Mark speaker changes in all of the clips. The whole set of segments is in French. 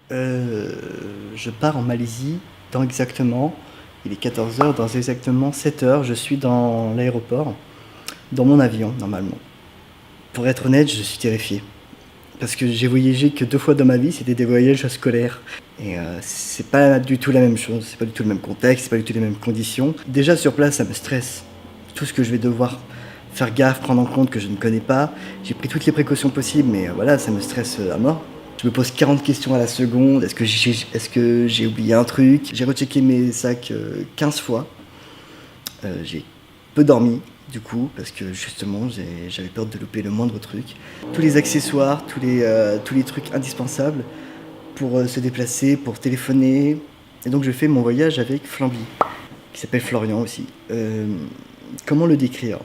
Speaker 1: Je pars en Malaisie dans exactement, il est 14 heures, dans exactement 7 heures, je suis dans l'aéroport, dans mon avion normalement. Pour être honnête, je suis terrifié. Parce que j'ai voyagé que 2 fois dans ma vie, c'était des voyages scolaires. Et c'est pas du tout la même chose, c'est pas du tout le même contexte, c'est pas du tout les mêmes conditions. Déjà sur place, ça me stresse. Tout ce que je vais devoir faire gaffe, prendre en compte que je ne connais pas. J'ai pris toutes les précautions possibles, mais voilà, ça me stresse à mort. Je me pose 40 questions à la seconde. Est-ce que j'ai oublié un truc? J'ai rechecké mes sacs 15 fois. J'ai peu dormi, du coup, parce que justement, j'avais peur de louper le moindre truc. Tous les accessoires, tous les trucs indispensables pour se déplacer, pour téléphoner. Et donc, je fais mon voyage avec Flamby, qui s'appelle Florian aussi. Comment le décrire?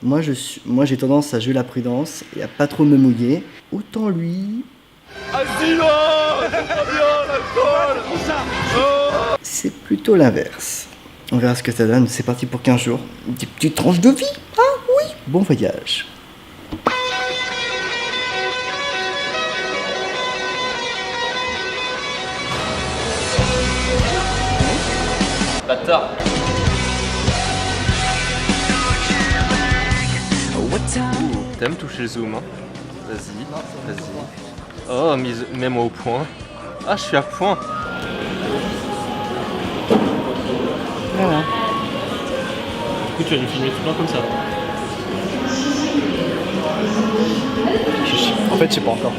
Speaker 1: Moi, j'ai tendance à jouer la prudence et à pas trop me mouiller. Autant lui... C'est plutôt l'inverse. On verra ce que ça donne. C'est parti pour 15 jours. Des petites tranches de vie. Ah oui. Bon voyage.
Speaker 2: Bâtard. T'aimes toucher le zoom, hein? Vas-y, vas-y. Oh, mets-moi au point. Ah, je suis à point.
Speaker 1: Voilà.
Speaker 3: Du coup, tu vas nous filmer tout le temps comme ça.
Speaker 1: En fait, je sais pas encore.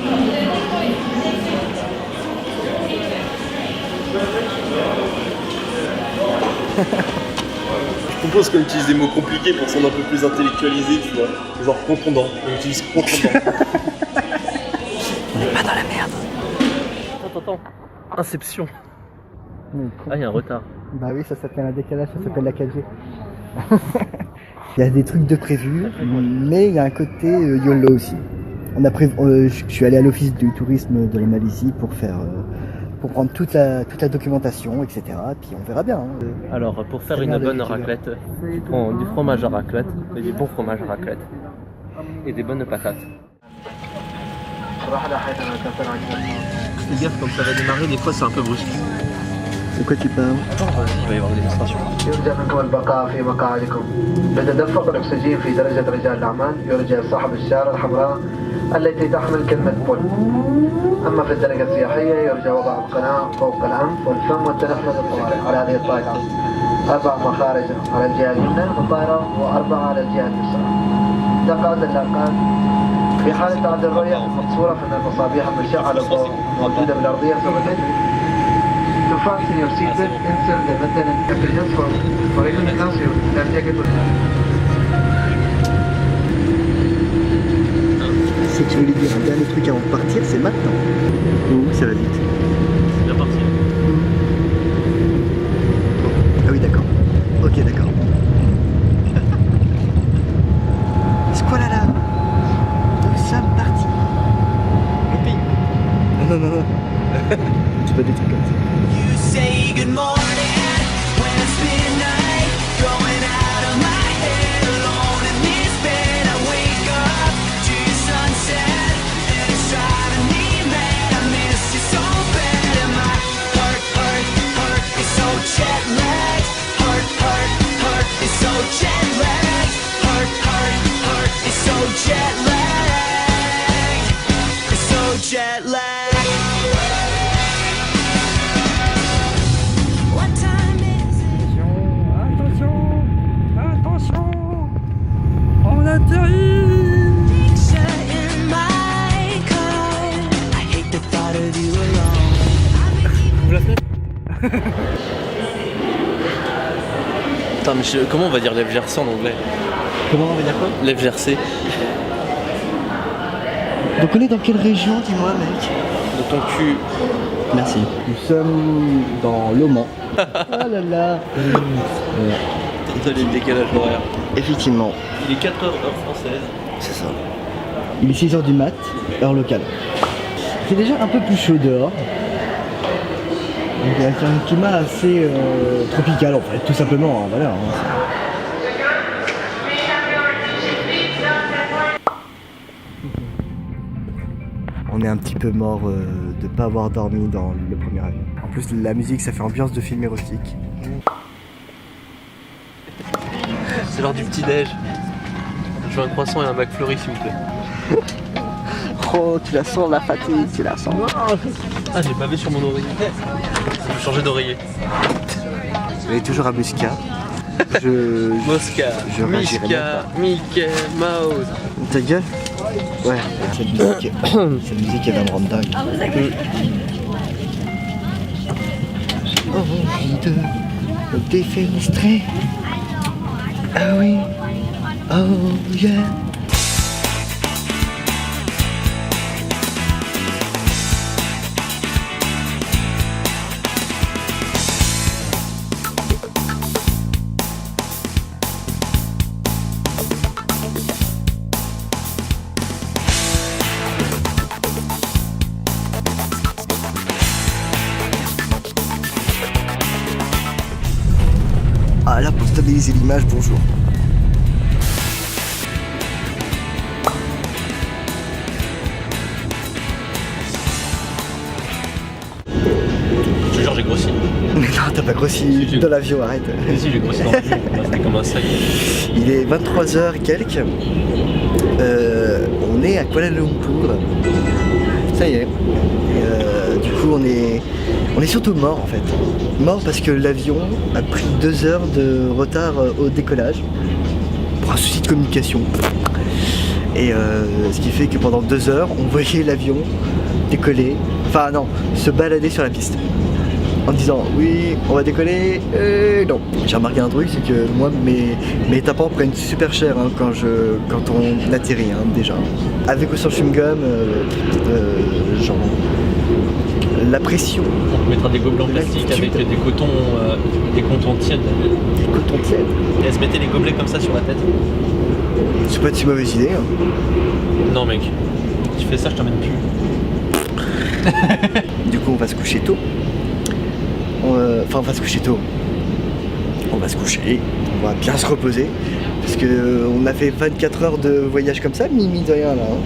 Speaker 3: Je propose qu'on utilise des mots compliqués pour qu'on soit un peu plus intellectualisé, tu vois. Genre contondant. On utilise contondant.
Speaker 1: On est pas dans la merde.
Speaker 2: Attends. Inception. Ah, il y a un retard.
Speaker 1: Bah oui, ça s'appelle un décalage, ça s'appelle la 4G. Il y a des trucs de prévus, mais il y a un côté YOLO aussi. Je suis allé à l'office du tourisme de la Malaisie pour prendre toute la documentation, etc. Puis on verra bien. Hein.
Speaker 2: Alors, pour faire une bonne raclette, tu prends du fromage à raclette, et du bon fromage à raclette, et des bonnes patates. Fais gaffe, comme ça va démarrer, des fois c'est un peu brusque.
Speaker 1: De quoi tu parles?
Speaker 2: Vas-y, il va y avoir des démonstrations.
Speaker 4: يرجى منكم البقاء في مقاعدكم. بتدفق الأكسجين في درجة رجال الأعمال يرجى صاحب الشارة الحمراء التي تحمل كلمة بول. أما في الدرجة السياحية يرجى وضع القناع فوق الأنف والفم والتنفس الطوارئ على هذه الطائرة. 4 مخارج على الجهة اليمنى من الطائرة و4 على الجهة اليسرى. دقات اللاقات. في حالة تعدي الرؤية المقصورة فإن المصابيح المشعة للضوء موجودة بالأرضية سوف تجري. To fasten your seatbelt, insert the button and packages for economic class, your life jacket will...
Speaker 1: Si tu voulais dire un dernier truc avant de partir, c'est maintenant. Ouh, ça va vite.
Speaker 3: C'est bien parti.
Speaker 1: Ah oui, d'accord. Ok, d'accord. C'est quoi là? Nous sommes partis. Non. Tu fais des trucs comme ça.
Speaker 5: Say good morning when it's midnight, going out of my head, alone in this bed. I wake up to your sunset, and it's driving me mad. I miss you so bad, and my heart is so jet lagged. Heart is so jet lagged. Heart is so jet lagged. It's so jet lagged.
Speaker 2: Putain, mais comment on va dire lève GRC en anglais?
Speaker 1: Comment on va dire quoi?
Speaker 2: Lève GRC.
Speaker 1: Donc on est dans quelle région, dis-moi, mec?
Speaker 2: De ton cul.
Speaker 1: Merci. Nous sommes dans l'Oman. Ah là là.
Speaker 2: T'as le décalage horaire.
Speaker 1: Effectivement,
Speaker 2: Il est 4h heure française.
Speaker 1: c'est ça. Il est 6h du mat, heure locale. C'est déjà un peu plus chaud dehors. Donc il y a un climat assez tropical en fait, tout simplement. Hein, voilà. on est un petit peu mort de pas avoir dormi dans le premier avion. En plus, la musique, ça fait ambiance de film érotique.
Speaker 2: C'est l'heure du petit-déj. Je veux un croissant et un McFlurry s'il vous plaît.
Speaker 1: Oh, tu la sens la fatigue, tu la sens.
Speaker 2: Ah, j'ai bavé sur mon oreiller. Je vais changer d'oreiller.
Speaker 1: Elle est toujours à Muscat.
Speaker 2: Mosca,
Speaker 1: je réagirai
Speaker 2: Miska, Mickey Mouse.
Speaker 1: Ta gueule? Ouais, cette musique elle va me rendre dingue. Oh, de défenestré. Ah oui, oh yeah. Ah là, pour stabiliser l'image, bonjour.
Speaker 2: Je te jure, j'ai grossi.
Speaker 1: Non, t'as pas grossi
Speaker 2: Si,
Speaker 1: dans l'avion, arrête.
Speaker 2: Si, j'ai grossi dans le film. C'était comme un sac.
Speaker 1: Il est 23h et quelques. On est à Kuala Lumpur. Ça y est. Et, du coup, on est surtout mort en fait. Mort parce que l'avion a pris 2 heures de retard au décollage pour un souci de communication. Et ce qui fait que pendant 2 heures, on voyait l'avion décoller, enfin non, se balader sur la piste. En disant oui, on va décoller, non. J'ai remarqué un truc, c'est que moi mes tapants prennent super cher hein, quand on atterrit hein, déjà. Avec ou sans chewing-gum, genre la pression.
Speaker 2: On te mettra des gobelets en plastique avec des cotons tièdes.
Speaker 1: Des cotons tièdes.
Speaker 2: Et elle se mettait les gobelets comme ça sur la tête.
Speaker 1: C'est pas une si mauvaise idée. Hein.
Speaker 2: Non mec, tu fais ça, je t'emmène plus.
Speaker 1: Du coup, on va se coucher tôt. Enfin, on va se coucher tôt. On va se coucher, on va bien se reposer. Parce que on a fait 24 heures de voyage comme ça, mine de rien là. Hein.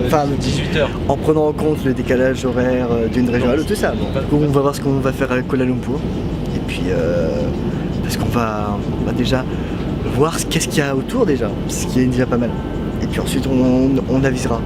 Speaker 1: Enfin,
Speaker 2: 18h.
Speaker 1: En prenant en compte le décalage horaire d'une région à l'autre, tout ça. Bon, du coup, on va voir ce qu'on va faire à Kuala Lumpur. Et puis, parce qu'on va déjà voir qu'est-ce qu'il y a autour déjà, ce qui est déjà pas mal. Et puis ensuite, on avisera.